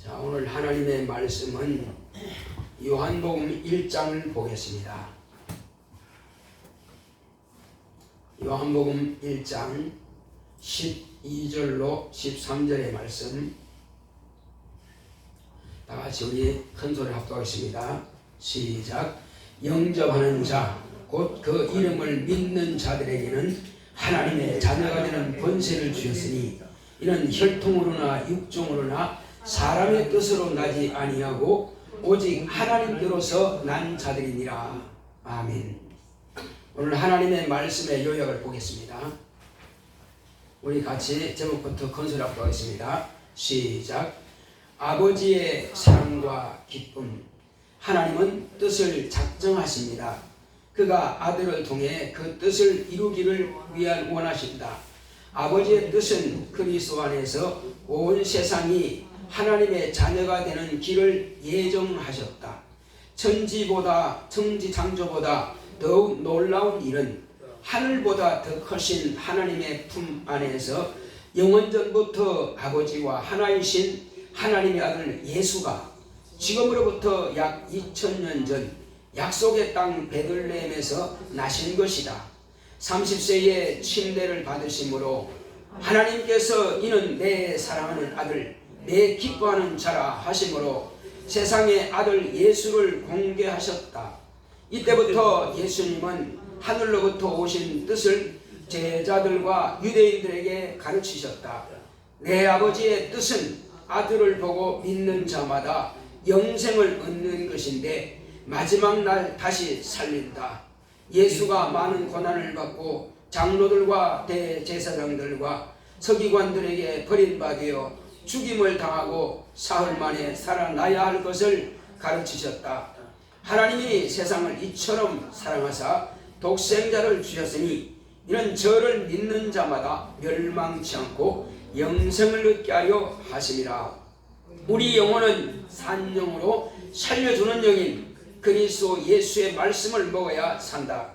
자, 오늘 하나님의 말씀은 요한복음 1장을 보겠습니다. 요한복음 1장 12절로 13절의 말씀, 다 같이 우리 큰 소리 합독하겠습니다. 시작. 영접하는 자, 곧 그 이름을 믿는 자들에게는 하나님의 자녀가 되는 권세를 주셨으니 이는 혈통으로나 육종으로나 사람의 뜻으로 나지 아니하고 오직 하나님께로서 난 자들이니라. 아멘. 오늘 하나님의 말씀의 요약을 보겠습니다. 우리 같이 제목부터 큰소리 합독하겠습니다. 시작. 아버지의 사랑과 기쁨. 하나님은 뜻을 작정하십니다. 그가 아들을 통해 그 뜻을 이루기를 위한 원하신다. 아버지의 뜻은 그리스도 안에서 온 세상이 하나님의 자녀가 되는 길을 예정하셨다. 천지창조보다 더욱 놀라운 일은 하늘보다 더 크신 하나님의 품 안에서 영원전부터 아버지와 하나이신 하나님의 아들 예수가 지금으로부터 약 2000년 전 약속의 땅 베들레헴에서 나신 것이다. 30세에 침례를 받으심으로 하나님께서 이는 내 사랑하는 아들, 내 기뻐하는 자라 하심으로 세상의 아들 예수를 공개하셨다. 이때부터 예수님은 하늘로부터 오신 뜻을 제자들과 유대인들에게 가르치셨다. 내 아버지의 뜻은 아들을 보고 믿는 자마다 영생을 얻는 것인데 마지막 날 다시 살린다. 예수가 많은 고난을 받고 장로들과 대제사장들과 서기관들에게 버림받아 죽임을 당하고 사흘 만에 살아나야 할 것을 가르치셨다. 하나님이 세상을 이처럼 사랑하사 독생자를 주셨으니 이는 저를 믿는 자마다 멸망치 않고 영생을 얻게 하려 하심이라. 우리 영혼은 산 영으로 살려주는 영인 그리스도 예수의 말씀을 먹어야 산다.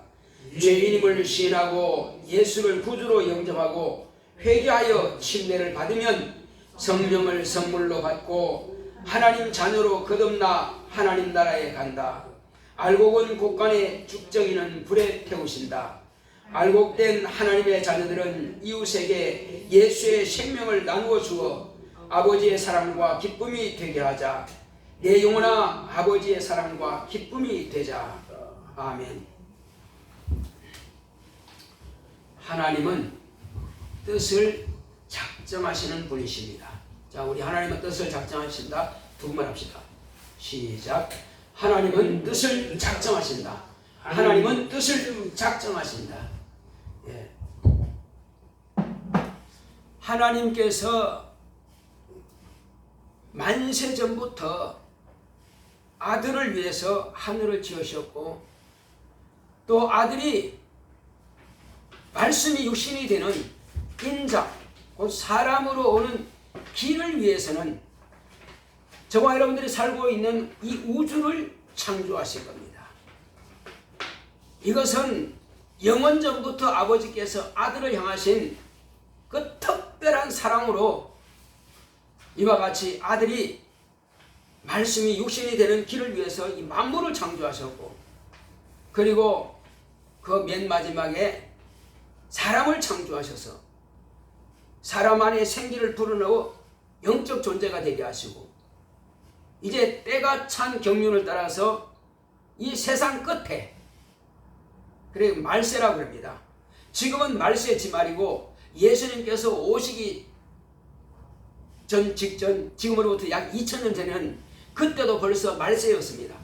죄인임을 시인하고 예수를 구주로 영접하고 회개하여 침례를 받으면 성령을 선물로 받고 하나님 자녀로 거듭나 하나님 나라에 간다. 알곡은 곳간에 쭉정이는 불에 태우신다. 알곡된 하나님의 자녀들은 이웃에게 예수의 생명을 나누어 주어 아버지의 사랑과 기쁨이 되게 하자. 내 영혼아 아버지의 사랑과 기쁨이 되자. 아멘. 하나님은 뜻을 작정하시는 분이십니다. 자, 우리 하나님은 뜻을 작정하신다. 두 번만 합시다. 시작. 하나님은 뜻을 작정하신다. 하나님은 뜻을 작정하신다. 예. 하나님께서 만세 전부터 아들을 위해서 하늘을 지으셨고 또 아들이 말씀이 육신이 되는 인자 곧 사람으로 오는 길을 위해서는 저와 여러분들이 살고 있는 이 우주를 창조하신 겁니다. 이것은 영원전부터 아버지께서 아들을 향하신 그 특별한 사랑으로 이와 같이 아들이 말씀이 육신이 되는 길을 위해서 이 만물을 창조하셨고 그리고 그 맨 마지막에 사람을 창조하셔서 사람 안에 생기를 불어넣어 영적 존재가 되게 하시고 이제 때가 찬 경륜을 따라서 이 세상 끝에 그래 말세라고 합니다. 지금은 말세 지말이고 예수님께서 오시기 직전 지금으로부터 약 2000년 전에는 그때도 벌써 말세였습니다.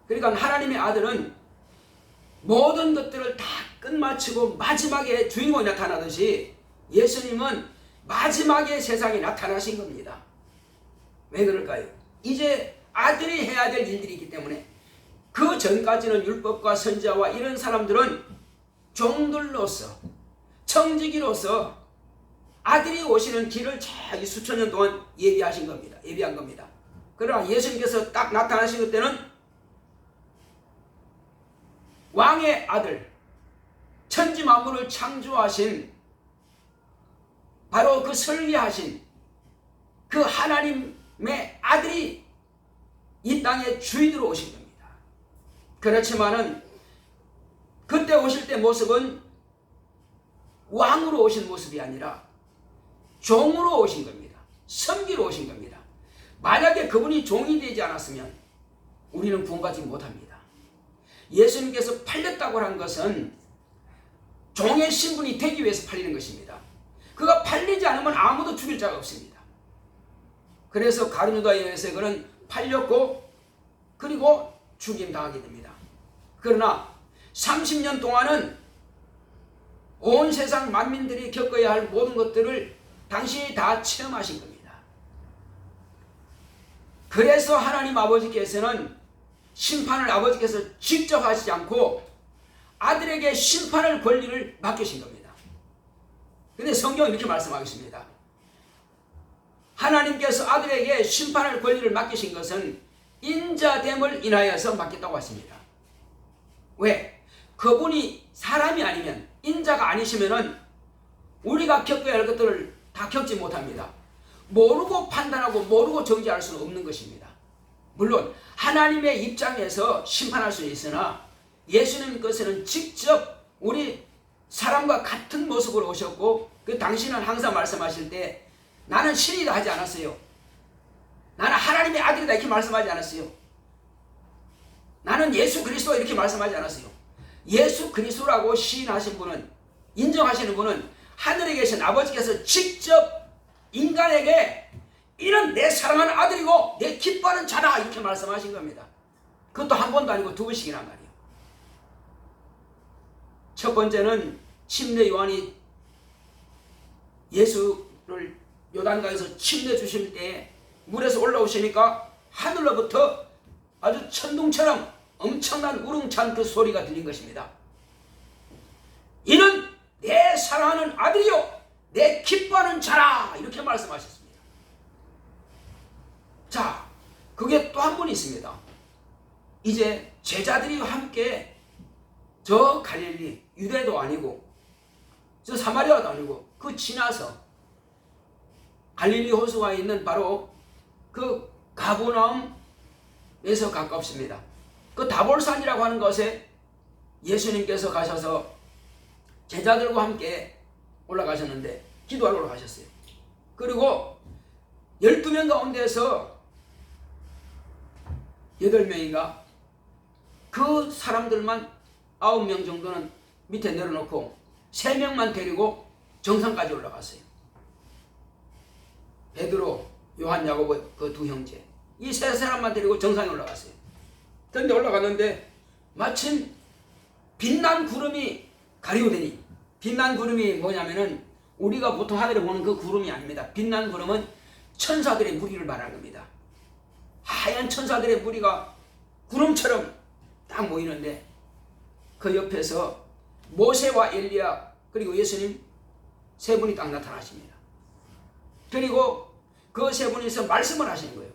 그러니까 하나님의 아들은 모든 것들을 다 끝마치고 마지막에 주인공이 나타나듯이 예수님은 마지막에 세상에 나타나신 겁니다. 왜 그럴까요? 이제 아들이 해야 될 일들이 있기 때문에 그 전까지는 율법과 선지자와 이런 사람들은 종들로서 청지기로서 아들이 오시는 길을 자기 수천 년 동안 예비한 겁니다. 그러나 예수님께서 딱 나타나신 그때는 왕의 아들, 천지 만물을 창조하신 바로 그 설계하신 그 하나님의 아들이 이 땅의 주인으로 오신 겁니다. 그렇지만은 그때 오실 때 모습은 왕으로 오신 모습이 아니라 종으로 오신 겁니다. 섬기러 오신 겁니다. 만약에 그분이 종이 되지 않았으면 우리는 구원받지 못합니다. 예수님께서 팔렸다고 한 것은 종의 신분이 되기 위해서 팔리는 것입니다. 그가 팔리지 않으면 아무도 죽일 자가 없습니다. 그래서 가룟 유다에 의해서 그는 팔렸고 그리고 죽임당하게 됩니다. 그러나 30년 동안은 온 세상 만민들이 겪어야 할 모든 것들을 당신이 다 체험하신 겁니다. 그래서 하나님 아버지께서는 심판을 아버지께서 직접 하시지 않고 아들에게 심판할 권리를 맡기신 겁니다. 근데 성경은 이렇게 말씀하겠습니다. 하나님께서 아들에게 심판할 권리를 맡기신 것은 인자됨을 인하여서 맡겼다고 하십니다. 왜? 그분이 사람이 아니면, 인자가 아니시면은 우리가 겪어야 할 것들을 다 겪지 못합니다. 모르고 판단하고 모르고 정죄할 수는 없는 것입니다. 물론 하나님의 입장에서 심판할 수는 있으나 예수님 것은 직접 우리 사람과 같은 모습으로 오셨고, 그 당신은 항상 말씀하실 때 나는 신이다 하지 않았어요. 나는 하나님의 아들이다 이렇게 말씀하지 않았어요. 나는 예수 그리스도 이렇게 말씀하지 않았어요. 예수 그리스도라고 시인하신 분은, 인정하시는 분은 하늘에 계신 아버지께서 직접 인간에게 이는 내 사랑하는 아들이고 내 기뻐하는 자다 이렇게 말씀하신 겁니다. 그것도 한 번도 아니고 두 번씩이란 말이에요. 첫 번째는 침례 요한이 예수를 요단강에서 침례 주실 때 물에서 올라오시니까 하늘로부터 아주 천둥처럼 엄청난 우렁찬 그 소리가 들린 것입니다. 이는 내 사랑하는 아들이요 내 기뻐하는 자라 이렇게 말씀하셨습니다. 자, 그게 또 한 번 있습니다. 이제 제자들이 함께 저 갈릴리, 유대도 아니고 저 사마리아도 아니고 그 지나서 갈릴리 호수가 있는 바로 그 가버나움에서 가깝습니다. 그 다볼산이라고 하는 것에 예수님께서 가셔서 제자들과 함께 올라가셨는데 기도하러 올라가셨어요. 그리고 12명 가운데서 8명인가 그 사람들만 9명 정도는 밑에 내려놓고 3명만 데리고 정상까지 올라갔어요. 베드로, 요한, 야고보 그 두 형제 이 세 사람만 데리고 정상에 올라갔어요. 그런데 올라갔는데 마침 빛난 구름이 가리우더니, 빛난 구름이 뭐냐면은 우리가 보통 하늘에 보는 그 구름이 아닙니다. 빛난 구름은 천사들의 무리를 말하는 겁니다. 하얀 천사들의 무리가 구름처럼 딱 모이는데 그 옆에서 모세와 엘리야 그리고 예수님 세 분이 딱 나타나십니다. 그리고 그 세 분이서 말씀을 하시는 거예요.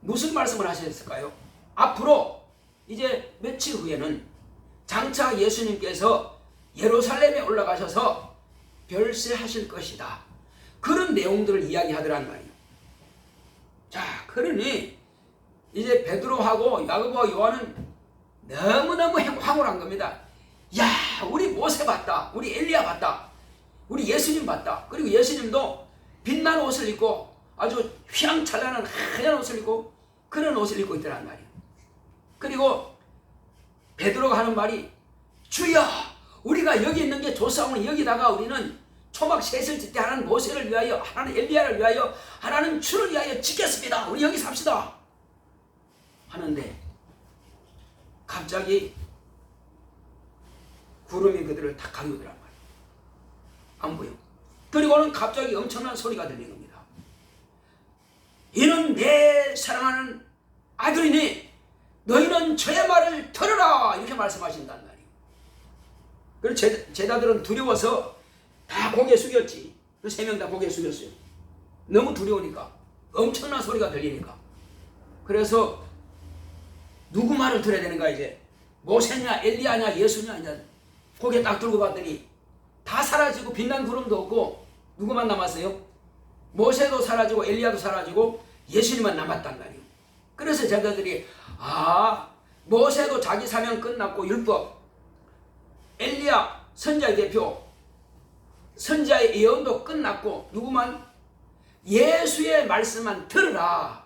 무슨 말씀을 하셨을까요? 앞으로 이제 며칠 후에는 장차 예수님께서 예루살렘에 올라가셔서 별세하실 것이다. 그런 내용들을 이야기하더란 말이에요. 자, 그러니 이제 베드로하고 야고보와 요한은 너무너무 황홀한 겁니다. 야, 우리 모세 봤다. 우리 엘리야 봤다. 우리 예수님 봤다. 그리고 예수님도 빛나는 옷을 입고 아주 휘황찬란한 하얀 옷을 입고 그런 옷을 입고 있더란 말이에요. 그리고 베드로가 하는 말이 주여 우리가 여기 있는 게 좋사오니 여기다가 우리는 초막 셋을 짓때 하나는 모세를 위하여 하나는 엘리야를 위하여 하나는 주를 위하여 짓겠습니다. 우리 여기 삽시다 하는데 갑자기 구름이 그들을 다 가리우더란 말이에요. 안 보여. 그리고는 갑자기 엄청난 소리가 들리는 겁니다. 이는 내 사랑하는 아들이니 너희는 저의 말을 들으라 이렇게 말씀하신단 말이에요. 그래서 제자들은 두려워서 다 고개 숙였지. 그 3명 다 고개 숙였어요. 너무 두려우니까 엄청난 소리가 들리니까. 그래서 누구 말을 들어야 되는가 이제 모세냐 엘리야냐 예수냐 이제 고개 딱 들고 봤더니 다 사라지고 빛난 구름도 없고 누구만 남았어요? 모세도 사라지고 엘리야도 사라지고 예수님만 남았단 말이에요. 그래서 제자들이 모세도 자기 사명 끝났고 율법, 엘리야 선지자의 대표, 선지자의 예언도 끝났고 누구만? 예수의 말씀만 들으라.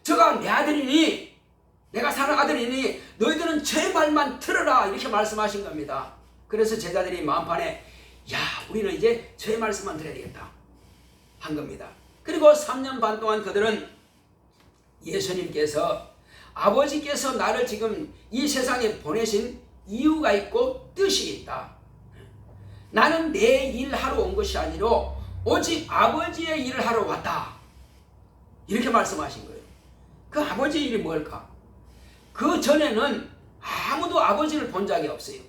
저가 내 아들이니, 내가 사는 아들이니 너희들은 제 말만 들으라, 이렇게 말씀하신 겁니다. 그래서 제자들이 마음판에 우리는 이제 제 말씀만 들어야 되겠다 한 겁니다. 그리고 3년 반 동안 그들은 예수님께서, 아버지께서 나를 지금 이 세상에 보내신 이유가 있고 뜻이 있다. 나는 내 일 하러 온 것이 아니라 오직 아버지의 일을 하러 왔다, 이렇게 말씀하신 거예요. 그 아버지의 일이 뭘까? 그 전에는 아무도 아버지를 본 적이 없어요.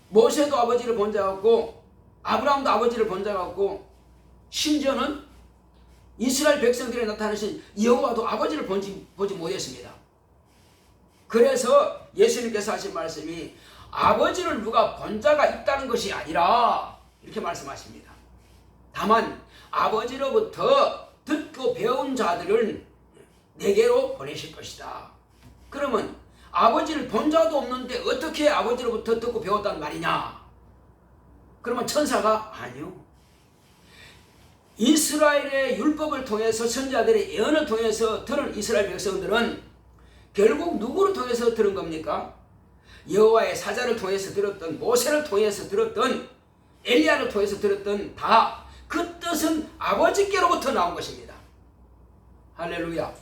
모세도 아버지를 본 적 없고, 아브라함도 아버지를 본 적 없고, 심지어는 이스라엘 백성들에 나타나신 여호와도 아버지를 보지 못했습니다. 그래서 예수님께서 하신 말씀이 아버지를 누가 본 자가 있다는 것이 아니라, 이렇게 말씀하십니다. 다만 아버지로부터 듣고 배운 자들을 내게로 보내실 것이다. 그러면 아버지를 본 자도 없는데 어떻게 아버지로부터 듣고 배웠단 말이냐? 그러면 천사가? 아니요. 이스라엘의 율법을 통해서, 선지자들의 예언을 통해서 들은 이스라엘 백성들은 결국 누구를 통해서 들은 겁니까? 여호와의 사자를 통해서 들었던, 모세를 통해서 들었던, 엘리야를 통해서 들었던, 다 그 뜻은 아버지께로부터 나온 것입니다. 할렐루야.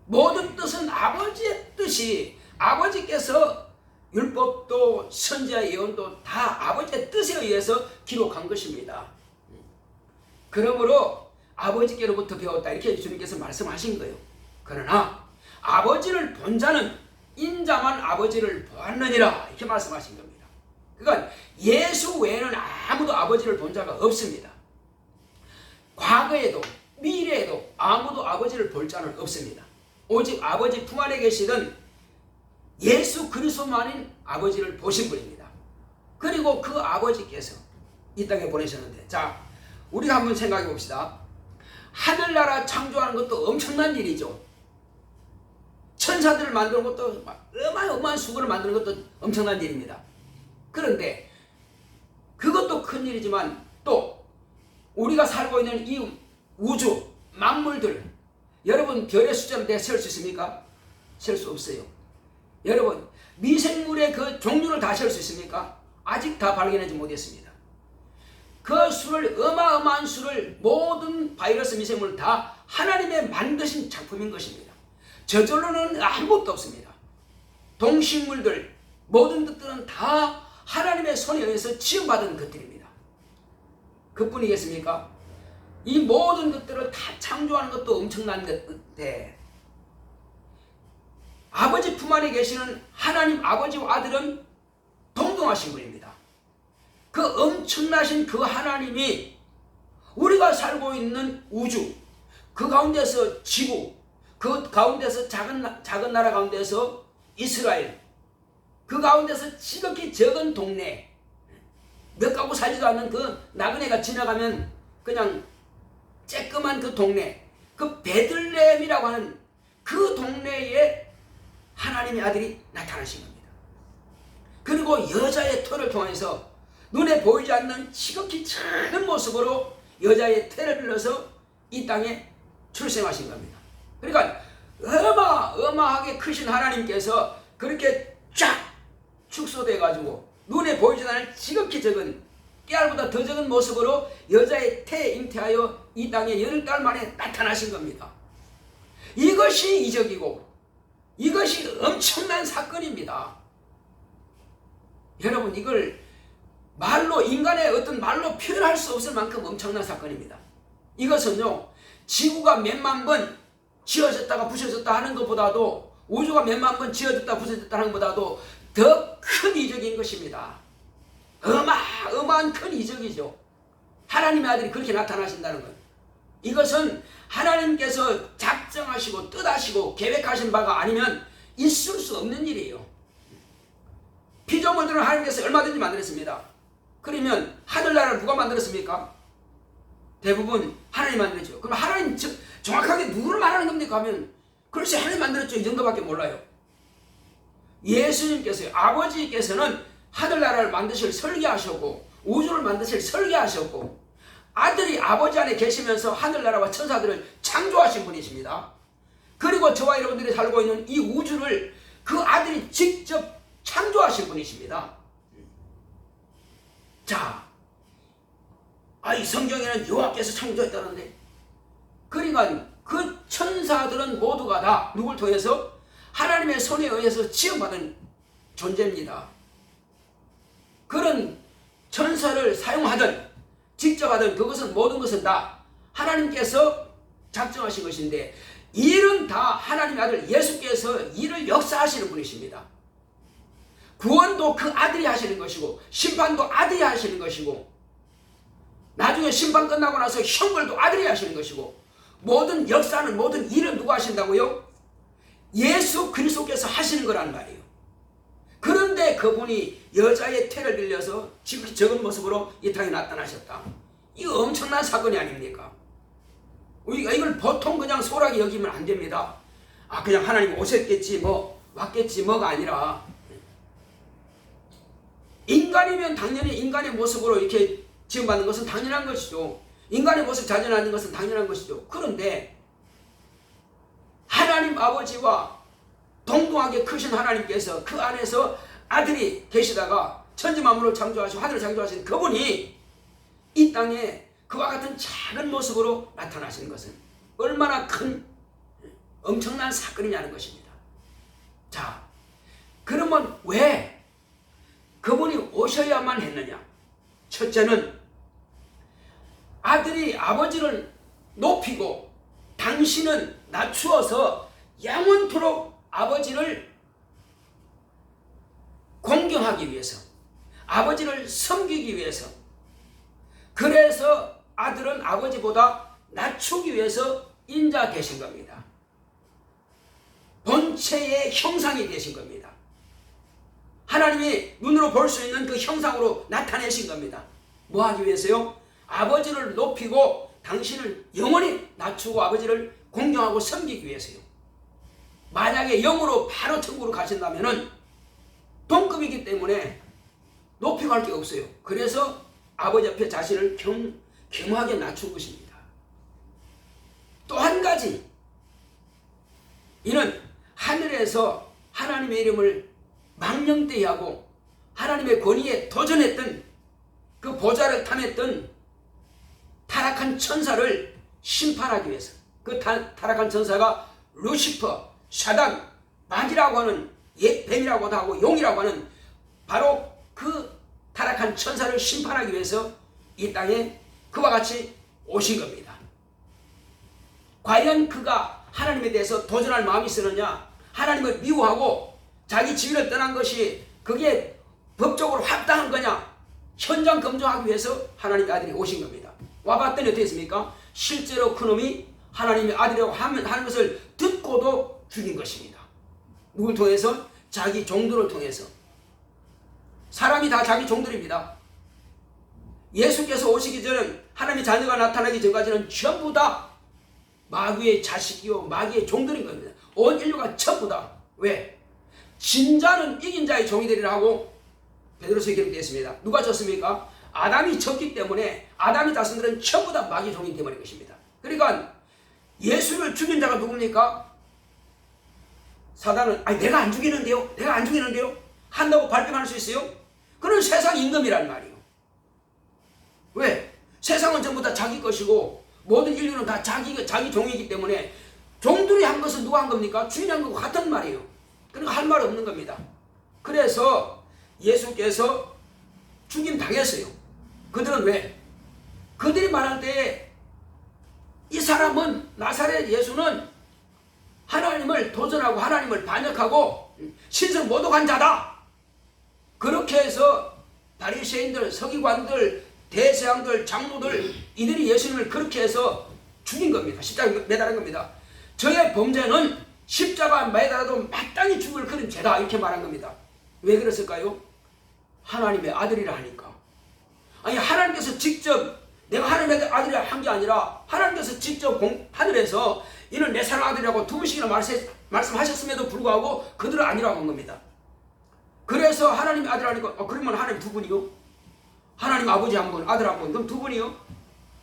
모든 뜻은 아버지의 뜻이, 아버지께서 율법도 선지자 예언도 다 아버지의 뜻에 의해서 기록한 것입니다. 그러므로 아버지께로부터 배웠다, 이렇게 주님께서 말씀하신 거예요. 그러나 아버지를 본 자는 인자만 아버지를 보았느니라, 이렇게 말씀하신 겁니다. 그러니까 예수 외에는 아무도 아버지를 본 자가 없습니다. 과거에도 미래에도 아무도 아버지를 볼 자는 없습니다. 오직 아버지 품 안에 계시던 예수 그리스도만인 아버지를 보신 분입니다. 그리고 그 아버지께서 이 땅에 보내셨는데, 자, 우리가 한번 생각해 봅시다. 하늘나라 창조하는 것도 엄청난 일이죠. 천사들을 만드는 것도, 어마어마한 수고를 만드는 것도 엄청난 일입니다. 그런데 그것도 큰 일이지만 또 우리가 살고 있는 이 우주 만물들, 여러분 별의 숫자를 내가 셀 수 있습니까? 셀 수 없어요. 여러분 미생물의 그 종류를 다 셀 수 있습니까? 아직 다 발견하지 못했습니다. 그 수를, 어마어마한 수를, 모든 바이러스 미생물 다 하나님의 만드신 작품인 것입니다. 저절로는 아무것도 없습니다. 동식물들, 모든 것들은 다 하나님의 손에 의해서 지음받은 것들입니다. 그뿐이겠습니까? 이 모든 것들을 다 창조하는 것도 엄청난 건데, 아버지 품 안에 계시는 하나님 아버지와 아들은 동등하신 분입니다. 그 엄청나신 그 하나님이 우리가 살고 있는 우주, 그 가운데서 지구, 그 가운데서 작은 나라 가운데서 이스라엘, 그 가운데서 지극히 적은 동네, 몇 가구 살지도 않는 그 나그네가 지나가면 그냥 쬐끄만 그 동네, 그 베들레헴이라고 하는 그 동네에 하나님의 아들이 나타나신 겁니다. 그리고 여자의 터를 통해서 눈에 보이지 않는 지극히 작은 모습으로 여자의 태를 흘러서 이 땅에 출생하신 겁니다. 그러니까 어마어마하게 크신 하나님께서 그렇게 쫙 축소돼 가지고 눈에 보이지 않는 지극히 적은, 깨알보다 더 적은 모습으로 여자의 태에 잉태하여 이 땅에 10달 만에 나타나신 겁니다. 이것이 이적이고 이것이 엄청난 사건입니다. 여러분, 이걸 말로, 인간의 어떤 말로 표현할 수 없을 만큼 엄청난 사건입니다. 이것은요, 지구가 몇만 번 지어졌다가 부서졌다 하는 것보다도, 우주가 몇만 번 지어졌다 부서졌다 하는 것보다도 더 큰 이적인 것입니다. 어마어마한 큰 이적이죠. 하나님의 아들이 그렇게 나타나신다는 것. 이것은 하나님께서 작정하시고 뜻하시고 계획하신 바가 아니면 있을 수 없는 일이에요. 피조물들은 하나님께서 얼마든지 만들었습니다. 그러면 하늘나라를 누가 만들었습니까? 대부분 하나님 만들었죠. 그럼 하나님 정확하게 누구를 말하는 겁니까 하면 글쎄 하나님 만들었죠. 이 정도밖에 몰라요. 예수님께서요, 아버지께서는 하늘나라를 만드실 설계하셨고 우주를 만드실 설계하셨고 아들이 아버지 안에 계시면서 하늘나라와 천사들을 창조하신 분이십니다. 그리고 저와 여러분들이 살고 있는 이 우주를 그 아들이 직접 창조하신 분이십니다. 자, 이 성경에는 여호와께서 창조했다는데, 그러니까 그 천사들은 모두가 다 누굴 통해서? 하나님의 손에 의해서 지음받은 존재입니다. 그런 천사를 사용하든 직접 하든 그것은 모든 것은 다 하나님께서 작정하신 것인데, 일은 다 하나님의 아들 예수께서 일을 역사하시는 분이십니다. 구원도 그 아들이 하시는 것이고 심판도 아들이 하시는 것이고 나중에 심판 끝나고 나서 형벌도 아들이 하시는 것이고 모든 역사는 모든 일은 누가 하신다고요? 예수 그리스도께서 하시는 거란 말이에요. 그런데 그분이 여자의 태를 빌려서 지극히 적은 모습으로 이 땅에 나타나셨다. 이거 엄청난 사건이 아닙니까? 우리가 이걸 보통 그냥 소홀하게 여기면 안 됩니다. 그냥 하나님 오셨겠지 왔겠지 뭐가 아니라, 인간이면 당연히 인간의 모습으로 이렇게 지음받는 것은 당연한 것이죠. 인간의 모습 자전하는 것은 당연한 것이죠. 그런데 하나님 아버지와 동등하게 크신 하나님께서 그 안에서 아들이 계시다가 천지만물을 창조하시고 하늘을 창조하신 그분이 이 땅에 그와 같은 작은 모습으로 나타나시는 것은 얼마나 큰 엄청난 사건이냐는 것입니다. 자, 그러면 왜 그분이 오셔야만 했느냐? 첫째는 아들이 아버지를 높이고 당신은 낮추어서 영원토록 아버지를 공경하기 위해서, 아버지를 섬기기 위해서, 그래서 아들은 아버지보다 낮추기 위해서 인자되신 겁니다. 본체의 형상이 되신 겁니다. 하나님이 눈으로 볼 수 있는 그 형상으로 나타내신 겁니다. 뭐 하기 위해서요? 아버지를 높이고 당신을 영원히 낮추고 아버지를 공경하고 섬기기 위해서요. 만약에 영으로 바로 천국으로 가신다면은 동급이기 때문에 높이고 할 게 없어요. 그래서 아버지 앞에 자신을 겸하게 낮춘 것입니다. 또 한 가지, 이는 하늘에서 하나님의 이름을 망령되이하고 하나님의 권위에 도전했던 그 보좌를 탐했던 타락한 천사를 심판하기 위해서, 그 타락한 천사가 루시퍼, 사단, 마귀라고 하는 뱀이라고도 하고 용이라고 하는 바로 그 타락한 천사를 심판하기 위해서 이 땅에 그와 같이 오신 겁니다. 과연 그가 하나님에 대해서 도전할 마음이 있었느냐? 하나님을 미워하고 자기 지위를 떠난 것이 그게 법적으로 합당한 거냐? 현장 검증하기 위해서 하나님의 아들이 오신 겁니다. 와봤더니 어떻게 했습니까? 실제로 그놈이 하나님의 아들이라고 하는 것을 듣고도 죽인 것입니다. 누굴 통해서? 자기 종들을 통해서. 사람이 다 자기 종들입니다. 예수께서 오시기 전에 하나님의 자녀가 나타나기 전까지는 전부 다 마귀의 자식이요 마귀의 종들인 겁니다. 온 인류가 전부 다. 왜? 진자는 이긴 자의 종이 되리라 하고 베드로서에 기록되어 있습니다. 누가 졌습니까? 아담이 졌기 때문에 아담의 자손들은 전부 다 마귀의 종이 되어버린 것입니다. 그러니까 예수를 죽인 자가 누굽니까? 사단은 내가 안 죽이는데요? 내가 안 죽이는데요? 한다고 발뺌할 수 있어요? 그는 세상 임금이란 말이에요. 왜? 세상은 전부 다 자기 것이고 모든 인류는 다 자기 종이기 때문에 종들이 한 것은 누가 한 겁니까? 주인이 한 것과 같은 말이에요. 그러니까 할 말 없는 겁니다. 그래서 예수께서 죽임 당했어요. 그들은 왜? 그들이 말할 때 이 사람은 나사렛 예수는 하나님을 도전하고 하나님을 반역하고 신성 모독한 자다. 그렇게 해서 바리새인들, 서기관들, 대제사장들, 장로들 이들이 예수님을 그렇게 해서 죽인 겁니다. 십자가에 매달은 겁니다. 저의 범죄는 십자가 매달아도 마땅히 죽을 그런 죄다 이렇게 말한 겁니다. 왜 그랬을까요? 하나님의 아들이라 하니까. 아니 하나님께서 직접 내가 하나님의 아들이 한 게 아니라 하나님께서 직접 하늘에서 이는 내 사랑 아들이라고 두 번씩이나 말씀하셨음에도 불구하고 그들은 아니라고 한 겁니다. 그래서 하나님의 아들 하니까 그러면 하나님 두 분이요? 하나님 아버지 한 분, 아들 한 분, 그럼 두 분이요?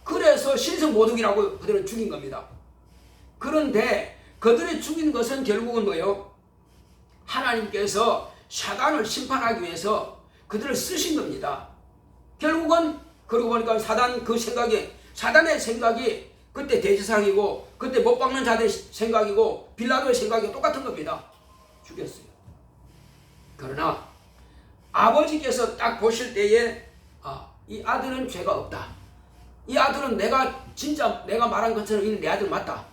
그래서 신성모독이라고 그들은 죽인 겁니다. 그런데 그들이 죽인 것은 결국은 뭐예요? 하나님께서 사단을 심판하기 위해서 그들을 쓰신 겁니다. 결국은 그러고 보니까 사단의 생각이 그때 대제사장이고 그때 못 박는 자들의 생각이고 빌라도의 생각이 똑같은 겁니다. 죽였어요. 그러나 아버지께서 딱 보실 때에 이 아들은 죄가 없다. 이 아들은 내가 말한 것처럼 이 내 아들 맞다.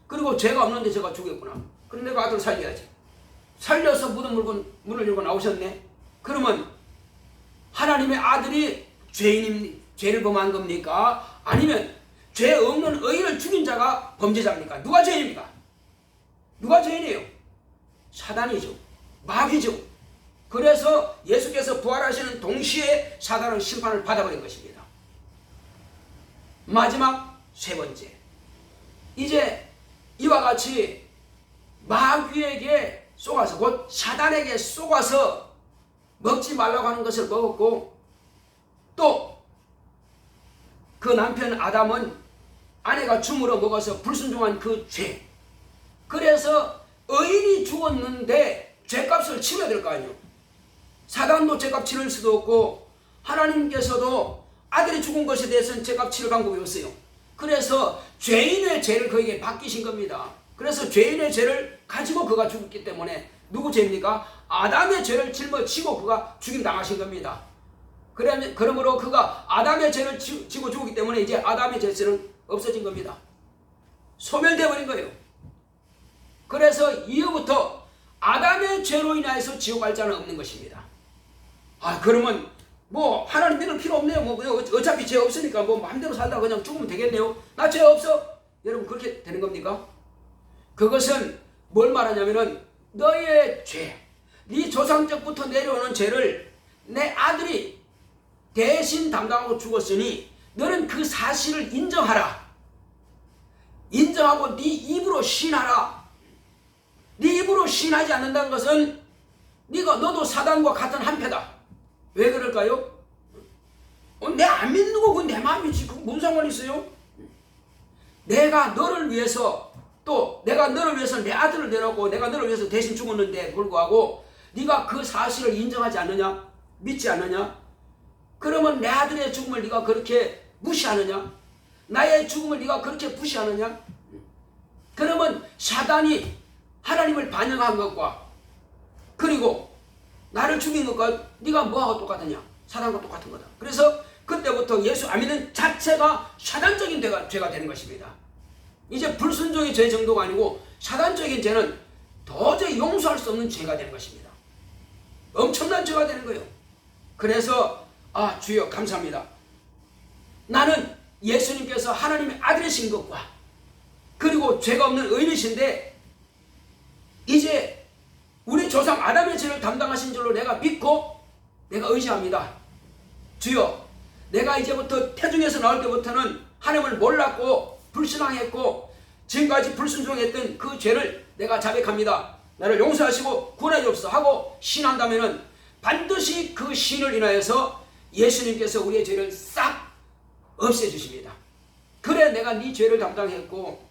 그리고 죄가 없는데 제가 죽였구나. 그럼 내가 아들을 살려야지. 살려서 문을 열고 나오셨네. 그러면 하나님의 아들이 죄를 범한 겁니까? 아니면 죄 없는 의인을 죽인 자가 범죄자입니까? 누가 죄인입니까? 누가 죄인이에요? 사단이죠. 마귀죠. 그래서 예수께서 부활하시는 동시에 사단은 심판을 받아버린 것입니다. 마지막 세 번째, 이제 이와 같이 마귀에게 속아서 곧 사단에게 속아서 먹지 말라고 하는 것을 먹었고 또 그 남편 아담은 아내가 줌으로 먹어서 불순종한 그 죄, 그래서 의인이 죽었는데 죄값을 치러야 될 거 아니에요. 사단도 죄값 치를 수도 없고 하나님께서도 아들이 죽은 것에 대해서는 죄값 치를 방법이 없어요. 그래서 죄인의 죄를 그에게 맡기신 겁니다. 그래서 죄인의 죄를 가지고 그가 죽었기 때문에 누구 죄입니까? 아담의 죄를 짊어지고 그가 죽임 당하신 겁니다. 그러므로 그가 아담의 죄를 지고 죽었기 때문에 이제 아담의 죄는 없어진 겁니다. 소멸되어 버린 거예요. 그래서 이후부터 아담의 죄로 인하여서 지옥 갈 자는 없는 것입니다. 그러면 뭐 하나님 믿을 필요 없네요. 뭐 어차피 죄 없으니까 뭐 마음대로 살다가 그냥 죽으면 되겠네요. 나 죄 없어. 여러분 그렇게 되는 겁니까? 그것은 뭘 말하냐면은 너의 죄, 네 조상적부터 내려오는 죄를 내 아들이 대신 담당하고 죽었으니 너는 그 사실을 인정하라. 인정하고 네 입으로 시인하라. 네 입으로 시인하지 않는다는 것은 너도 사단과 같은 한패다. 왜 그럴까요? 내 안 믿는 거 그건 내 마음이지. 그건 뭔 상관이 있어요? 내가 너를 위해서 내 아들을 내놓고 내가 너를 위해서 대신 죽었는데 불구하고 네가 그 사실을 인정하지 않느냐? 믿지 않느냐? 그러면 내 아들의 죽음을 네가 그렇게 무시하느냐? 나의 죽음을 네가 그렇게 무시하느냐? 그러면 사단이 하나님을 반역한 것과 그리고 나를 죽인 것과 네가 뭐하고 똑같느냐? 사단과 똑같은 거다. 그래서 그때부터 예수 안 믿는 자체가 사단적인 죄가 되는 것입니다. 이제 불순종의 죄 정도가 아니고 사단적인 죄는 도저히 용서할 수 없는 죄가 되는 것입니다. 엄청난 죄가 되는 거예요. 그래서 주여 감사합니다. 나는 예수님께서 하나님의 아들이신 것과 그리고 죄가 없는 의인이신데 이제 우리 조상 아담의 죄를 담당하신 줄로 내가 믿고 내가 의지합니다. 주여, 내가 이제부터 태중에서 나올 때부터는 하나님을 몰랐고 불신앙했고 지금까지 불순종했던 그 죄를 내가 자백합니다. 나를 용서하시고 구원해 주옵소서 하고 신한다면은 반드시 그 신을 인하여서 예수님께서 우리의 죄를 싹 없애주십니다. 그래 내가 네 죄를 담당했고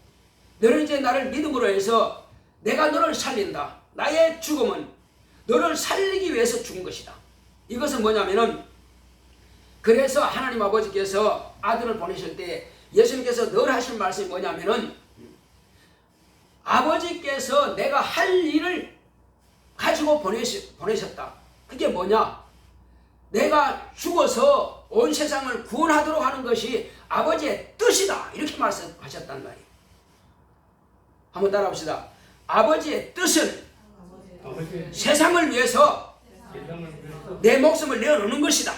너는 이제 나를 믿음으로 해서 내가 너를 살린다. 나의 죽음은 너를 살리기 위해서 죽은 것이다. 이것은 뭐냐면은 그래서 하나님 아버지께서 아들을 보내실 때 예수님께서 늘 하신 말씀이 뭐냐면은 아버지께서 내가 할 일을 가지고 보내셨다. 그게 뭐냐? 내가 죽어서 온 세상을 구원하도록 하는 것이 아버지의 뜻이다. 이렇게 말씀하셨단 말이에요. 한번 따라합시다. 아버지의 뜻은 세상을 위해서 내 목숨을 내어놓는 것이다.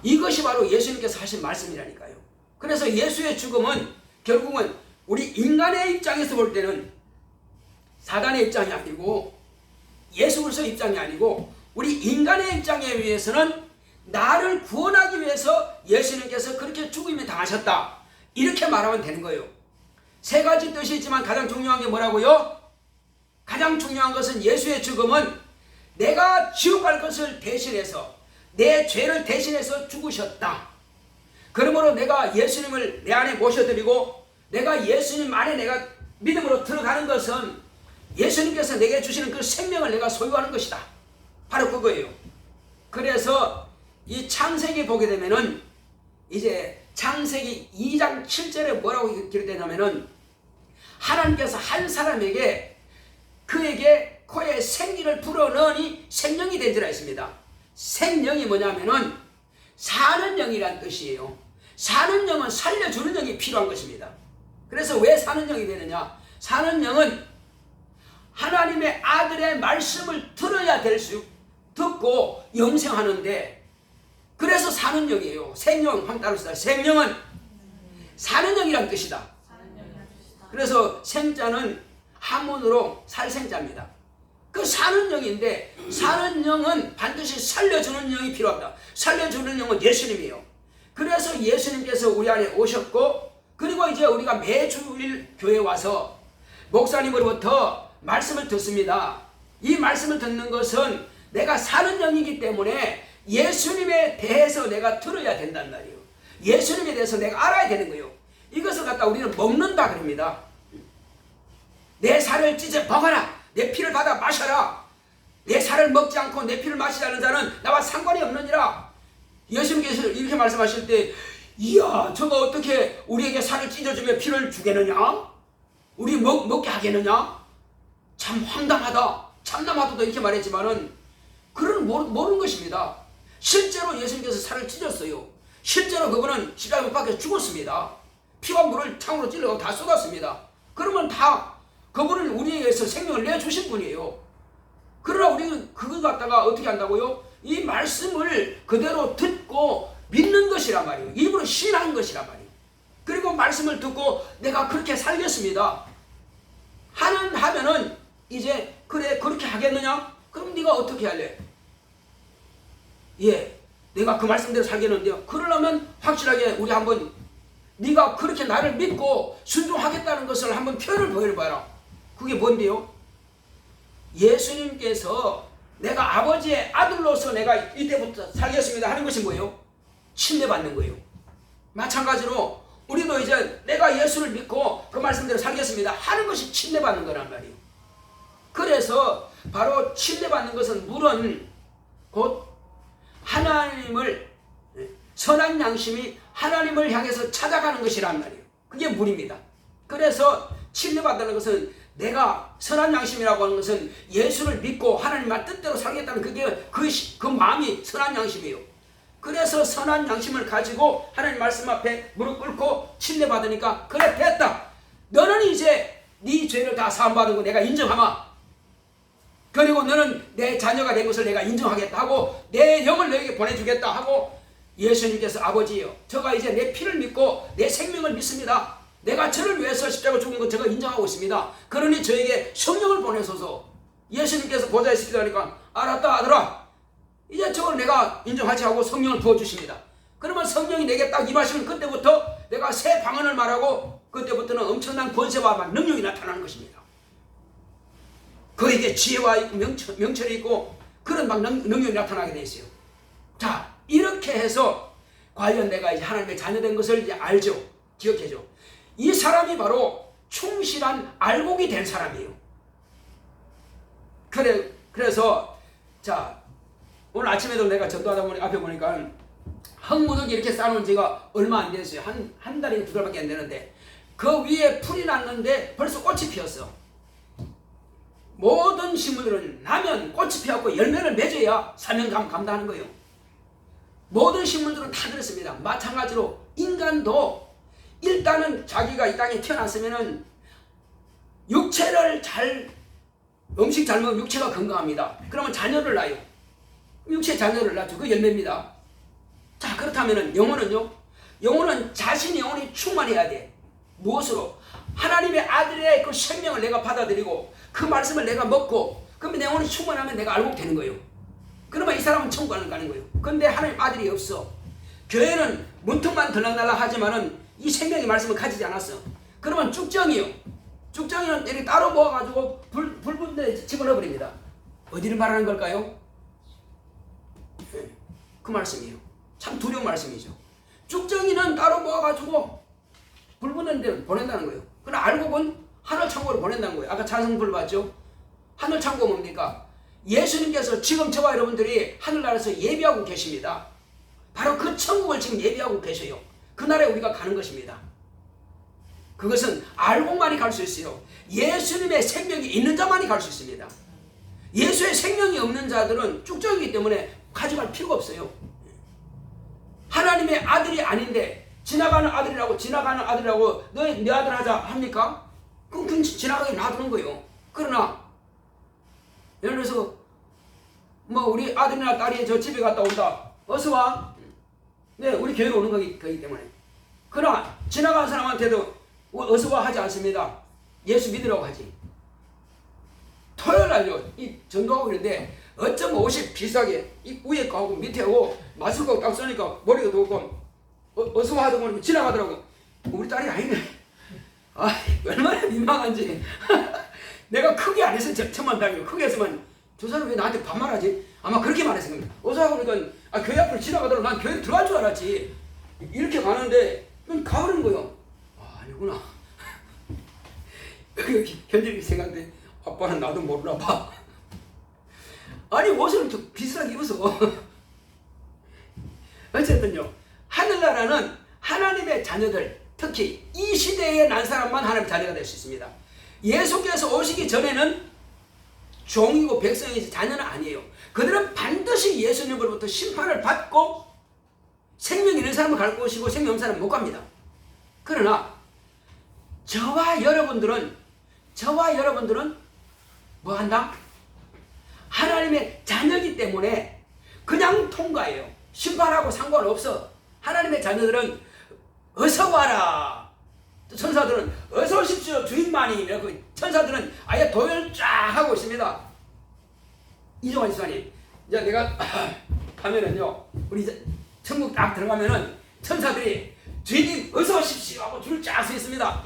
이것이 바로 예수님께서 하신 말씀이라니까요. 그래서 예수의 죽음은 결국은 우리 인간의 입장에서 볼 때는 사단의 입장이 아니고 예수 그리스도의 입장이 아니고 우리 인간의 입장에 의해서는 나를 구원하기 위해서 예수님께서 그렇게 죽임을 당하셨다. 이렇게 말하면 되는 거예요. 세 가지 뜻이 있지만 가장 중요한 게 뭐라고요? 가장 중요한 것은 예수의 죽음은 내가 지옥 갈 것을 대신해서 내 죄를 대신해서 죽으셨다. 그러므로 내가 예수님을 내 안에 모셔드리고 내가 예수님 안에 내가 믿음으로 들어가는 것은 예수님께서 내게 주시는 그 생명을 내가 소유하는 것이다. 바로 그거예요. 그래서 이 창세기 보게 되면은 이제 창세기 2장 7절에 뭐라고 기록되냐면은 하나님께서 한 사람에게 그에게 코에 생기를 불어넣으니 생명이 된지라 했습니다. 생명이 뭐냐면은 사는 영이란 뜻이에요. 사는 영은 살려주는 영이 필요한 것입니다. 그래서 왜 사는 영이 되느냐? 사는 영은 하나님의 아들의 말씀을 들어야 될 수, 듣고 영생하는데, 그래서 사는 영이에요. 생명, 한 따로 쓰다. 생명은 사는 영이란 뜻이다. 그래서 생자는 한문으로 살생자입니다. 그 사는 영인데, 사는 영은 반드시 살려주는 영이 필요합니다. 살려주는 영은 예수님이에요. 그래서 예수님께서 우리 안에 오셨고, 그리고 이제 우리가 매주일 교회 와서 목사님으로부터 말씀을 듣습니다. 이 말씀을 듣는 것은 내가 사는 영이기 때문에 예수님에 대해서 내가 들어야 된단 말이에요. 예수님에 대해서 내가 알아야 되는 거예요. 이것을 갖다 우리는 먹는다 그럽니다. 내 살을 찢어 먹어라. 내 피를 받아 마셔라. 내 살을 먹지 않고 내 피를 마시지 않는 자는 나와 상관이 없느니라. 예수님께서 이렇게 말씀하실 때, 이야, 저거 어떻게 우리에게 살을 찢어주며 피를 주겠느냐? 우리 먹게 하겠느냐? 참 황당하다. 참담하다도 이렇게 말했지만은 그는 모르는 것입니다. 실제로 예수님께서 살을 찢었어요. 실제로 그분은 십자가 못 박혀 죽었습니다. 피와 물을 창으로 찔러서 다 쏟았습니다. 그러면 다 그분은 우리에게서 생명을 내주신 분이에요. 그러나 우리는 그거 갖다가 어떻게 한다고요? 이 말씀을 그대로 듣고 믿는 것이란 말이에요. 입으로 신앙한 것이란 말이에요. 그리고 말씀을 듣고 내가 그렇게 살겠습니다 하면은 이제 그래 그렇게 하겠느냐? 그럼 네가 어떻게 할래? 예, 내가 그 말씀대로 살겠는데요. 그러려면 확실하게 우리 한번 네가 그렇게 나를 믿고 순종하겠다는 것을 한번 표현을 보여봐라. 그게 뭔데요? 예수님께서 내가 아버지의 아들로서 내가 이때부터 살겠습니다 하는 것이 뭐예요? 침례받는 거예요. 마찬가지로 우리도 이제 내가 예수를 믿고 그 말씀대로 살겠습니다 하는 것이 침례받는 거란 말이에요. 그래서 바로 침례받는 것은 물은 곧 하나님을, 선한 양심이 하나님을 향해서 찾아가는 것이란 말이에요. 그게 물입니다. 그래서 침례받는 것은 내가 선한 양심이라고 하는 것은 예수를 믿고 하나님 말 뜻대로 살겠다는 그게 그 마음이 선한 양심이에요. 그래서 선한 양심을 가지고 하나님 말씀 앞에 무릎 꿇고 침례받으니까 그래 됐다. 너는 이제 네 죄를 다 사함받은 거 내가 인정하마. 그리고 너는 내 자녀가 된 것을 내가 인정하겠다 하고 내 영을 너에게 보내주겠다 하고 예수님께서 아버지요, 저가 이제 내 피를 믿고 내 생명을 믿습니다. 내가 저를 위해서 십자가 죽은 것 제가 인정하고 있습니다. 그러니 저에게 성령을 보내소서. 예수님께서 보좌에 서기도 하니까 알았다 아들아, 이제 저걸 내가 인정하지 하고 성령을 부어주십니다. 그러면 성령이 내게 딱 임하시면 그때부터 내가 새 방언을 말하고 그때부터는 엄청난 권세와 능력이 나타나는 것입니다. 그에게 지혜와 있고 명철이 있고 그런 막 능력이 나타나게 돼 있어요. 자, 이렇게 해서 과연 내가 이제 하나님의 자녀된 것을 이제 알죠. 기억해줘. 이 사람이 바로 충실한 알곡이 된 사람이에요. 그래서 자, 오늘 아침에도 내가 전도하다 보니 앞에 보니까 흙무더기 이렇게 쌓아놓은 지가 얼마 안 됐어요. 한 달이나 두 달밖에 안 되는데 그 위에 풀이 났는데 벌써 꽃이 피었어. 모든 식물들은 나면 꽃이 피었고 열매를 맺어야 사명감 감당하는 거예요. 모든 식물들은 다 그렇습니다. 마찬가지로 인간도 일단은 자기가 이 땅에 태어났으면은 육체를 음식 잘 먹으면 육체가 건강합니다. 그러면 자녀를 낳아요. 육체 자녀를 낳죠. 그 열매입니다. 자, 그렇다면은 영혼은요? 영혼은 자신의 영혼이 충만해야 돼. 무엇으로? 하나님의 아들의 그 생명을 내가 받아들이고 그 말씀을 내가 먹고 그러면 내 영혼이 충만하면 내가 알곡 되는 거예요. 그러면 이 사람은 천국 가는 거예요. 근데 하나님 아들이 없어. 교회는 문턱만 들락날락 하지만은 이 생명의 말씀을 가지지 않았어. 그러면 쭉정이요. 쭉정이는 이렇게 따로 모아가지고 불분에 집어넣어버립니다. 어디를 말하는 걸까요? 그 말씀이에요. 참 두려운 말씀이죠. 쭉정이는 따로 모아가지고 불붙는 데 보낸다는 거예요. 그러나 알고 본 하늘 창고로 보낸다는 거예요. 아까 찬송불 봤죠? 하늘 창고 뭡니까? 예수님께서 지금 저와 여러분들이 하늘나라에서 예비하고 계십니다. 바로 그 천국을 지금 예비하고 계셔요. 그 나라에 우리가 가는 것입니다. 그것은 알고만이 갈 수 있어요. 예수님의 생명이 있는 자만이 갈 수 있습니다. 예수의 생명이 없는 자들은 쭉정이기 때문에 가져갈 필요가 없어요. 하나님의 아들이 아닌데 지나가는 아들이라고 너희 내 아들 하자 합니까? 그럼 지나가게 놔두는 거예요. 그러나 예를 들어서 뭐 우리 아들이나 딸이 저 집에 갔다 온다. 어서 와. 네, 우리 교회로 오는 거기 때문에. 그러나 지나가는 사람한테도 어서 와 하지 않습니다. 예수 믿으라고 하지. 토요일 날요 이 전도하고 있는데 어쩜 옷이 비싸게 이 위에 거하고 밑에 하고 마스크하고 딱 쓰니까 머리가 덥고 어서 와 하더니 지나가더라고. 우리 딸이 아니네. 아, 얼마나 민망한지. 내가 크게 안 해서 천만 다행이고 크게 했으면 저 사람 왜 나한테 반말하지? 아마 그렇게 말했을 겁니다. 어서 하고 그러니까 교회 앞으로 지나가더라고. 난 교회 들어갈 줄 알았지. 이렇게 가는데 그럼 가버리는 거예요. 아, 아니구나. 현실이 생각돼. 아빠는 나도 모르나 봐. 아니 옷을 더 비싸게 입어서. 어쨌든요. 하늘나라는 하나님의 자녀들, 특히 이 시대에 난 사람만 하나님의 자녀가 될 수 있습니다. 예수께서 오시기 전에는 종이고 백성이지 자녀는 아니에요. 그들은 반드시 예수님으로부터 심판을 받고 생명 있는 사람을 갈 것이고 생명 없는 사람은 못 갑니다. 그러나 저와 여러분들은 뭐 한다? 하나님의 자녀이기 때문에 그냥 통과해요. 심판하고 상관없어. 하나님의 자녀들은 어서 와라. 천사들은 어서 오십시오 주인만이. 천사들은 아예 도열 쫙 하고 있습니다. 이종환 지사님, 이제 내가 가면은요, 우리 이제 천국 딱 들어가면은 천사들이 주인님 어서 오십시오 하고 줄 쫙 서 있습니다.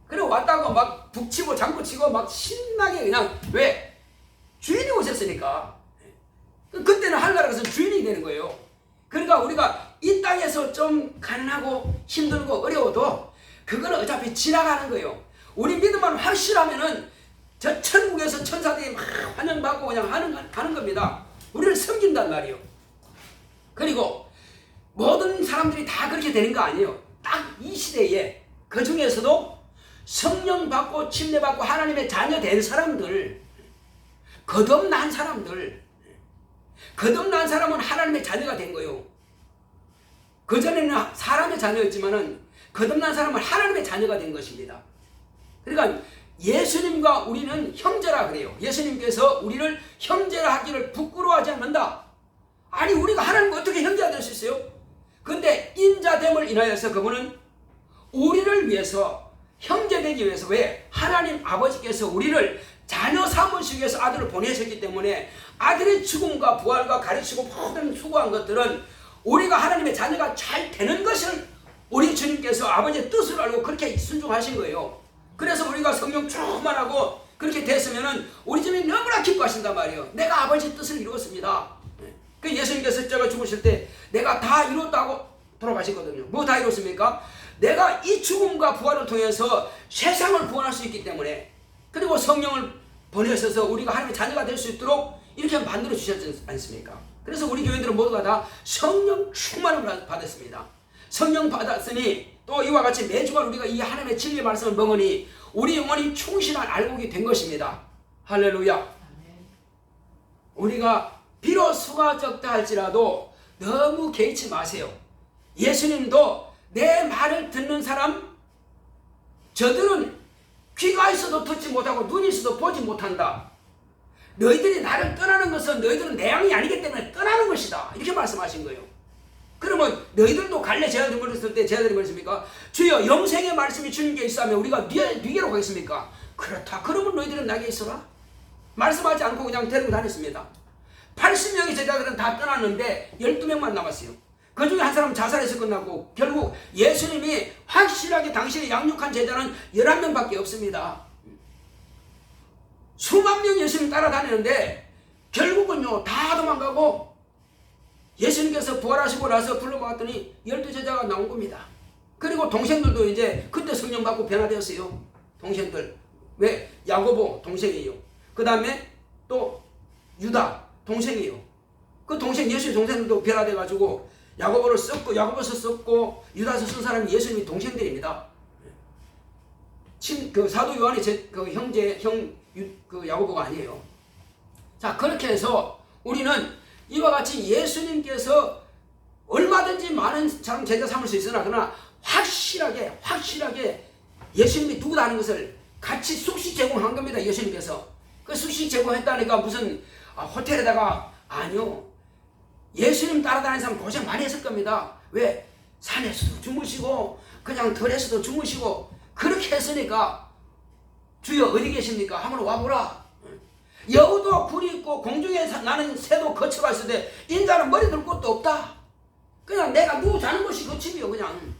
그리고 왔다고 막 북치고 장구치고 막 신나게 그냥 왜? 주인이 오셨으니까. 그때는 하늘나라 가서 주인이 되는 거예요. 그러니까 우리가 이 땅에서 좀 가난하고 힘들고 어려워도 그거는 어차피 지나가는 거예요. 우리 믿음만 확실하면은 저 천국에서 천사들이 막 환영받고 그냥 하는 겁니다. 우리를 섬긴단 말이에요. 그리고 모든 사람들이 다 그렇게 되는 거 아니에요. 딱 이 시대에 그 중에서도 성령 받고 침례 받고 하나님의 자녀 된 사람들, 거듭난 사람은 하나님의 자녀가 된 거예요. 그전에는 사람의 자녀였지만은 거듭난 사람은 하나님의 자녀가 된 것입니다. 그러니까 예수님과 우리는 형제라 그래요. 예수님께서 우리를 형제라 하기를 부끄러워하지 않는다. 아니 우리가 하나님과 어떻게 형제가 될 수 있어요? 근데 인자됨을 인하여서 그분은 우리를 위해서 형제되기 위해서 왜? 하나님 아버지께서 우리를 자녀 삼으시기 위해서 아들을 보내셨기 때문에 아들의 죽음과 부활과 가르치고 모든 수고한 것들은 우리가 하나님의 자녀가 잘 되는 것을 우리 주님께서 아버지의 뜻을 알고 그렇게 순종하신 거예요. 그래서 우리가 성령 충만하고 그렇게 됐으면은 우리 주님이 너무나 기뻐하신단 말이에요. 내가 아버지의 뜻을 이루었습니다. 그 예수님께서 십자가 죽으실 때 내가 다 이뤘다고 돌아가시거든요. 뭐 다 이뤘습니까? 내가 이 죽음과 부활을 통해서 세상을 구원할 수 있기 때문에, 그리고 성령을 보내셔서 우리가 하나님의 자녀가 될 수 있도록 이렇게 만들어 주셨지 않습니까? 그래서 우리 교인들은 모두가 다 성령 충만을 받았습니다. 성령 받았으니 또 이와 같이 매주간 우리가 이 하나님의 진리의 말씀을 먹으니 우리 영혼이 충실한 알곡이 된 것입니다. 할렐루야. 우리가 비록 수가 적다 할지라도 너무 개의치 마세요. 예수님도 내 말을 듣는 사람, 저들은 귀가 있어도 듣지 못하고 눈이 있어도 보지 못한다. 너희들이 나를 떠나는 것은 너희들은 내 양이 아니기 때문에 떠나는 것이다. 이렇게 말씀하신 거예요. 그러면 너희들도 갈래 제자들이 물었을 때 제자들이 말했습니까? 주여 영생의 말씀이 주님께 있으면 우리가 네게로 가겠습니까? 그렇다. 그러면 너희들은 나에게 있어라. 말씀하지 않고 그냥 데리고 다녔습니다. 80명의 제자들은 다 떠났는데 12명만 남았어요. 그 중에 한 사람은 자살해서 끝났고 결국 예수님이 확실하게 당신이 양육한 제자는 11명밖에 없습니다. 수만 명 예수님 따라다니는데 결국은요 다 도망가고 예수님께서 부활하시고 나서 불러모았더니 12제자가 나온 겁니다. 그리고 동생들도 이제 그때 성령 받고 변화되었어요. 동생들. 왜? 야고보 동생이에요. 그 다음에 또 유다 동생이에요. 그 동생 예수의 동생들도 변화돼가지고 야고보를 썼고 야고보서 썼고 유다서 쓴 사람이 예수님의 동생들입니다. 그 사도 요한이 그 형제 그 야고보가 아니에요. 자 그렇게 해서 우리는 이와 같이 예수님께서 얼마든지 많은 사람 제자 삼을 수 있으나 그러나 확실하게 예수님이 누구다는 것을 같이 숙식 제공한 겁니다. 예수님께서 그 숙식 제공했다니까 무슨 호텔에다가 아니요. 예수님 따라다니는 사람 고생 많이 했을 겁니다. 왜? 산에서도 주무시고 그냥 들에서도 주무시고 그렇게 했으니까 주여 어디 계십니까? 한번 와보라. 여우도 굴이 있고 공중에 나는 새도 거쳐가 있을 때 인자는 머리 들 곳도 없다. 그냥 내가 누워 자는 것이 그 집이요. 그냥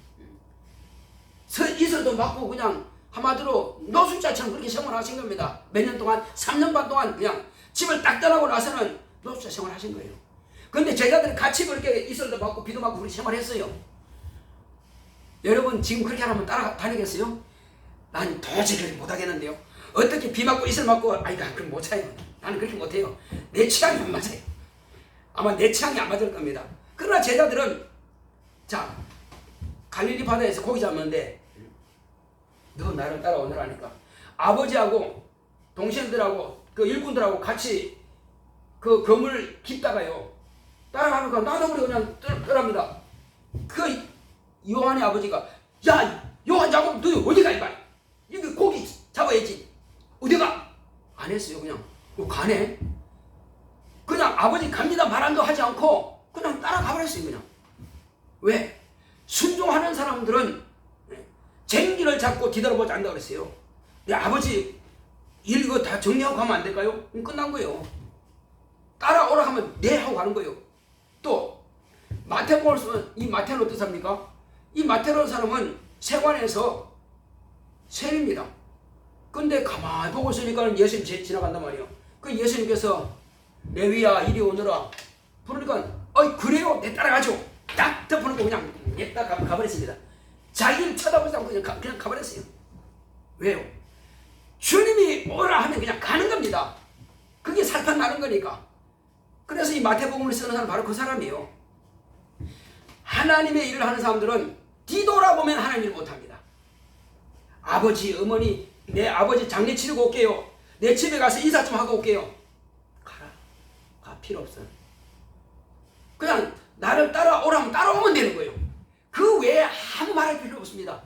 이슬도 맞고 그냥 한마디로 노숙자처럼 그렇게 생활하신 겁니다. 몇 년 동안 3년 반 동안 그냥 집을 딱 떠나고 나서는 노숙자 생활하신 거예요. 근데 제자들이 같이 그렇게 이슬도 맞고 비도 맞고 그렇게 생활했어요. 여러분 지금 그렇게 하면 따라다니겠어요? 난 도저히 그렇게 못하겠는데요. 어떻게 비 맞고 이슬 맞고 난 그럼 못 차요. 나는 그렇게 못해요. 내 취향이 안 맞아요. 아마 내 취향이 안 맞을 겁니다. 그러나 제자들은 자 갈릴리 바다에서 고기 잡는데 너 나를 따라오느라니까 아버지하고 동생들하고 그 일꾼들하고 같이 그 그물 깊다가요 따라가니까 나도 그래 그냥 떠납니다. 그 요한의 아버지가 야 요한 야곱 너 어디 가 이봐 여기 고기 잡아야지 어디가 안 했어요. 그냥 가네. 그냥 아버지 갑니다 말한도 하지 않고 그냥 따라가 버렸어요. 그냥 왜? 순종하는 사람들은 쟁기를 잡고 뒤돌아보지 않는다고 그랬어요. 내 아버지 일 이거 다 정리하고 가면 안 될까요? 끝난 거예요. 따라오라 하면 네 하고 가는 거예요. 또 마태복음을 쓰면 이 마태는 어떤 사람입니까? 이 마태라는 사람은 세관에서 세입니다. 근데 가만히 보고 있으니까 예수님 지나간단 말이에요. 그 예수님께서 레위야 이리 오너라 부르니까 그래요 내 따라가죠. 딱 덮어놓고 그냥 딱 가버렸습니다. 자기를 쳐다보지 않고 그냥 가버렸어요. 왜요? 주님이 오라 하면 그냥 가는 겁니다. 그게 살판 나는 거니까. 그래서 이 마태복음을 쓰는 사람은 바로 그 사람이에요. 하나님의 일을 하는 사람들은 뒤돌아보면 하나님 일 못합니다. 아버지 어머니 내 아버지 장례 치르고 올게요. 내 집에 가서 인사 좀 하고 올게요. 가 필요 없어요. 그냥 나를 따라오라면 따라오면 되는 거예요. 그 외에 아무 말할 필요 없습니다.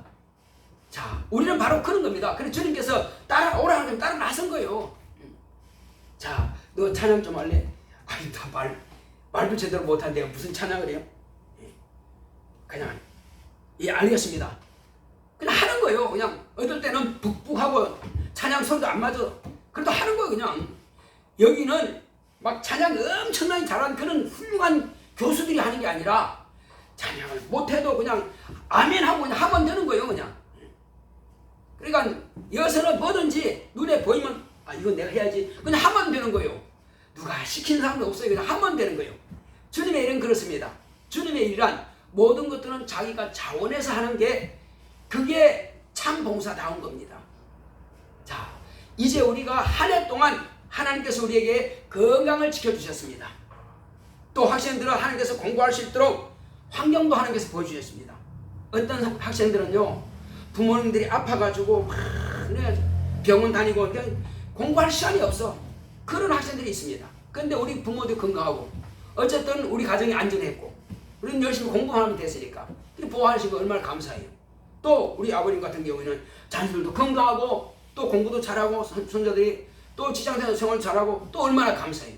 자, 우리는 바로 그런 겁니다. 그래서 주님께서 따라오라 하면 따라 나선 거예요. 자, 너 찬양 좀 할래? 아니, 다 말도 제대로 못한대요. 무슨 찬양을 해요? 그냥, 알겠습니다. 그냥 하는 거예요. 그냥, 어떨 때는 북북하고 찬양 소리도 안 맞아. 그래도 하는 거예요, 그냥. 여기는 막 찬양 엄청나게 잘하는 그런 훌륭한 교수들이 하는 게 아니라 찬양을 못해도 그냥 아멘 하고 그냥 하면 되는 거예요. 그냥. 그러니까 여기서는 뭐든지 눈에 보이면 이건 내가 해야지 그냥 하면 되는 거예요. 누가 시키는 사람도 없어요. 그냥 하면 되는 거예요. 주님의 일은 그렇습니다. 주님의 일이란 모든 것들은 자기가 자원해서 하는 게 그게 참 봉사다운 겁니다. 자, 이제 우리가 한 해 동안 하나님께서 우리에게 건강을 지켜주셨습니다. 또 학생들은 하나님께서 공부할 수 있도록 환경도 하나님께서 보여주셨습니다. 어떤 학생들은요 부모님들이 아파가지고 막 병원 다니고 공부할 시간이 없어. 그런 학생들이 있습니다. 근데 우리 부모도 건강하고 어쨌든 우리 가정이 안전했고 우리는 열심히 공부만 하면 됐으니까 보호하시고 얼마나 감사해요. 또 우리 아버님 같은 경우에는 자녀들도 건강하고 또 공부도 잘하고 손자들이 또 직장생활 잘하고 또 얼마나 감사해요.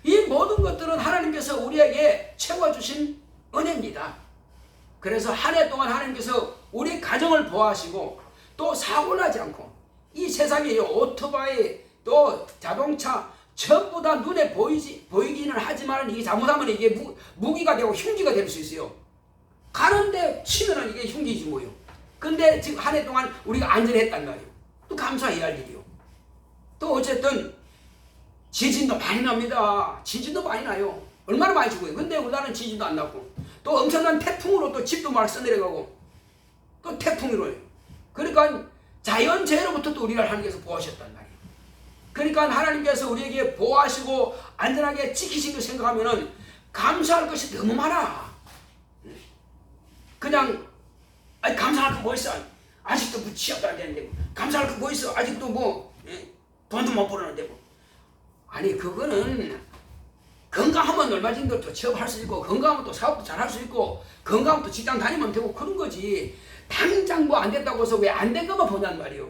이 모든 것들은 하나님께서 우리에게 채워주신 은혜입니다. 그래서 한 해 동안 하나님께서 우리 가정을 보호하시고 또 사고나지 않고 이 세상에 오토바이 또 자동차 전부 다 눈에 보이기는 하지만 이게 잘못하면 이게 무기가 되고 흉기가 될 수 있어요. 가는데 치면은 이게 흉기지 뭐요. 근데 지금 한 해 동안 우리가 안전했단 말이에요. 또 감사해야 할 일이요. 또 어쨌든 지진도 많이 납니다. 지진도 많이 나요. 얼마나 많이 죽어요. 근데 우리나라는 지진도 안 났고 또 엄청난 태풍으로 또 집도 막 써내려가고 또 태풍으로요. 그러니까 자연재해로부터 또 우리를 하나님께서 보호하셨단 말이에요. 그러니까 하나님께서 우리에게 보호하시고 안전하게 지키신 걸 생각하면은 감사할 것이 너무 많아. 그냥 아니 감사할 거 뭐 있어? 아직도 뭐 취업도 안 되는데 감사할 거 뭐 있어? 아직도 뭐 돈도 못 벌었는데 뭐. 아니 그거는 건강하면 얼마 정도 또 취업할 수 있고 건강하면 또 사업도 잘 할 수 있고 건강하면 또 직장 다니면 되고 그런 거지. 당장 뭐 안 됐다고 해서 왜 안 된 것만 보냔 말이에요.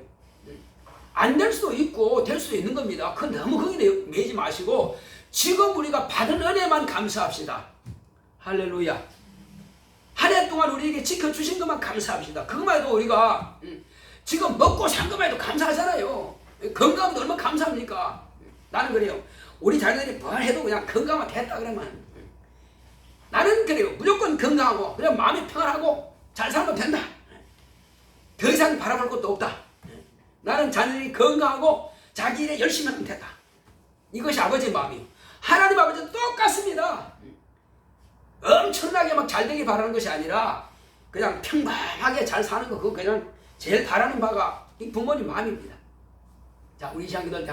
안 될 수도 있고 될 수도 있는 겁니다. 그건 너무 거기에 매지 마시고 지금 우리가 받은 은혜만 감사합시다. 할렐루야. 한 해 동안 우리에게 지켜주신 것만 감사합시다. 그것만 해도 우리가 지금 먹고 산 것만 해도 감사하잖아요. 건강하면 얼마나 감사합니까? 나는 그래요. 우리 자녀들이 뭘 해도 그냥 건강만 됐다 그러면 나는 그래요. 무조건 건강하고 그냥 마음이 평안하고 잘 살면 된다. 더 이상 바라볼 것도 없다. 나는 자녀들이 건강하고 자기 일에 열심히 하면 된다. 이것이 아버지의 마음이에요. 하나님 아버지는 똑같습니다. 엄청나게 막 잘되길 바라는 것이 아니라 그냥 평범하게 잘 사는 거 그거 그냥 제일 바라는 바가 이 부모님 마음입니다. 자, 우리 시향기도할 때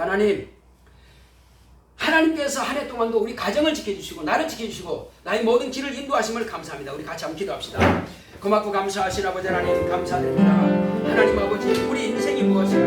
하나님께서 한 해 동안도 우리 가정을 지켜주시고 나를 지켜주시고 나의 모든 길을 인도하심을 감사합니다. 우리 같이 한번 기도합시다. 고맙고 감사하신 아버지 하나님 감사드립니다. 하나님 아버지 우리 인생이 무엇이나